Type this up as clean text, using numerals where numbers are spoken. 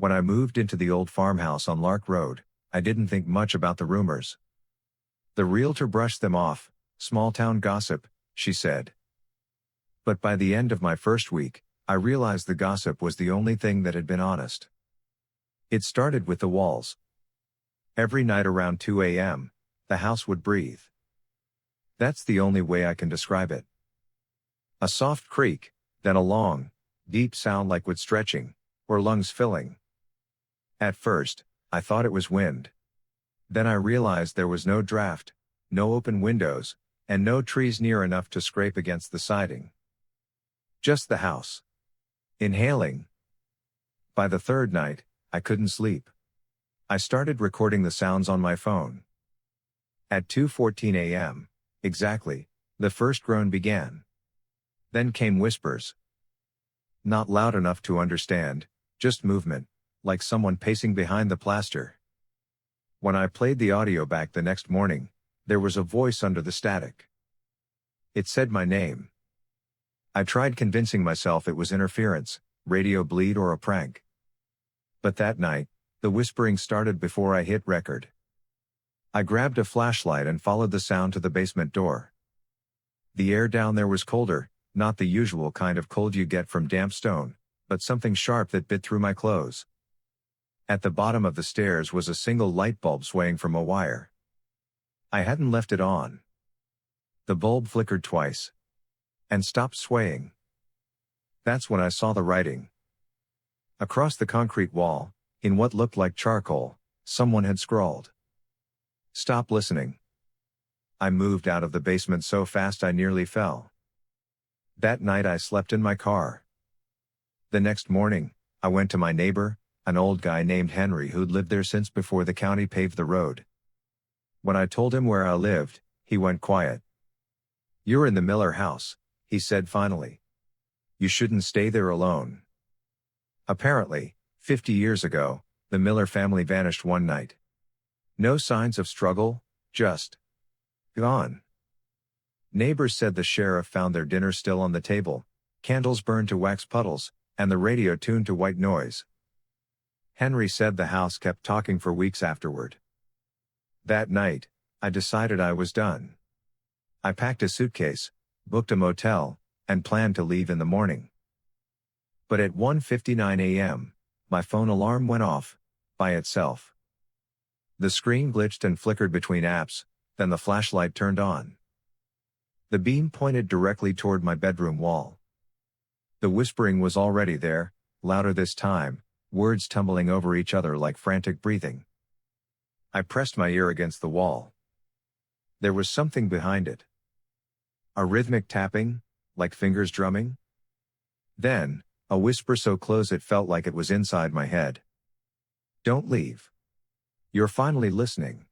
When I moved into the old farmhouse on Lark Road, I didn't think much about the rumors. The realtor brushed them off, small-town gossip, she said. But by the end of my first week, I realized the gossip was the only thing that had been honest. It started with the walls. Every night around 2 a.m., the house would breathe. That's the only way I can describe it. A soft creak, then a long, deep sound like wood stretching, or lungs filling. At first, I thought it was wind. Then I realized there was no draft, no open windows, and no trees near enough to scrape against the siding. Just the house. Inhaling. By the third night, I couldn't sleep. I started recording the sounds on my phone. At 2:14 a.m., exactly, the first groan began. Then came whispers. Not loud enough to understand, just movement, like someone pacing behind the plaster. When I played the audio back the next morning, there was a voice under the static. It said my name. I tried convincing myself it was interference, radio bleed or a prank. But that night, the whispering started before I hit record. I grabbed a flashlight and followed the sound to the basement door. The air down there was colder, not the usual kind of cold you get from damp stone, but something sharp that bit through my clothes. At the bottom of the stairs was a single light bulb swaying from a wire. I hadn't left it on. The bulb flickered twice. And stopped swaying. That's when I saw the writing. Across the concrete wall, in what looked like charcoal, someone had scrawled. Stop listening. I moved out of the basement so fast I nearly fell. That night I slept in my car. The next morning, I went to my neighbor, an old guy named Henry who'd lived there since before the county paved the road. When I told him where I lived, he went quiet. You're in the Miller house, he said finally. You shouldn't stay there alone. Apparently, 50 years ago, the Miller family vanished one night. No signs of struggle, just gone. Neighbors said the sheriff found their dinner still on the table, candles burned to wax puddles, and the radio tuned to white noise. Henry said the house kept talking for weeks afterward. That night, I decided I was done. I packed a suitcase, booked a motel, and planned to leave in the morning. But at 1:59 a.m., my phone alarm went off, by itself. The screen glitched and flickered between apps, then the flashlight turned on. The beam pointed directly toward my bedroom wall. The whispering was already there, louder this time, words tumbling over each other like frantic breathing. I pressed my ear against the wall. There was something behind it. A rhythmic tapping, like fingers drumming. Then, a whisper so close it felt like it was inside my head. Don't leave. You're finally listening.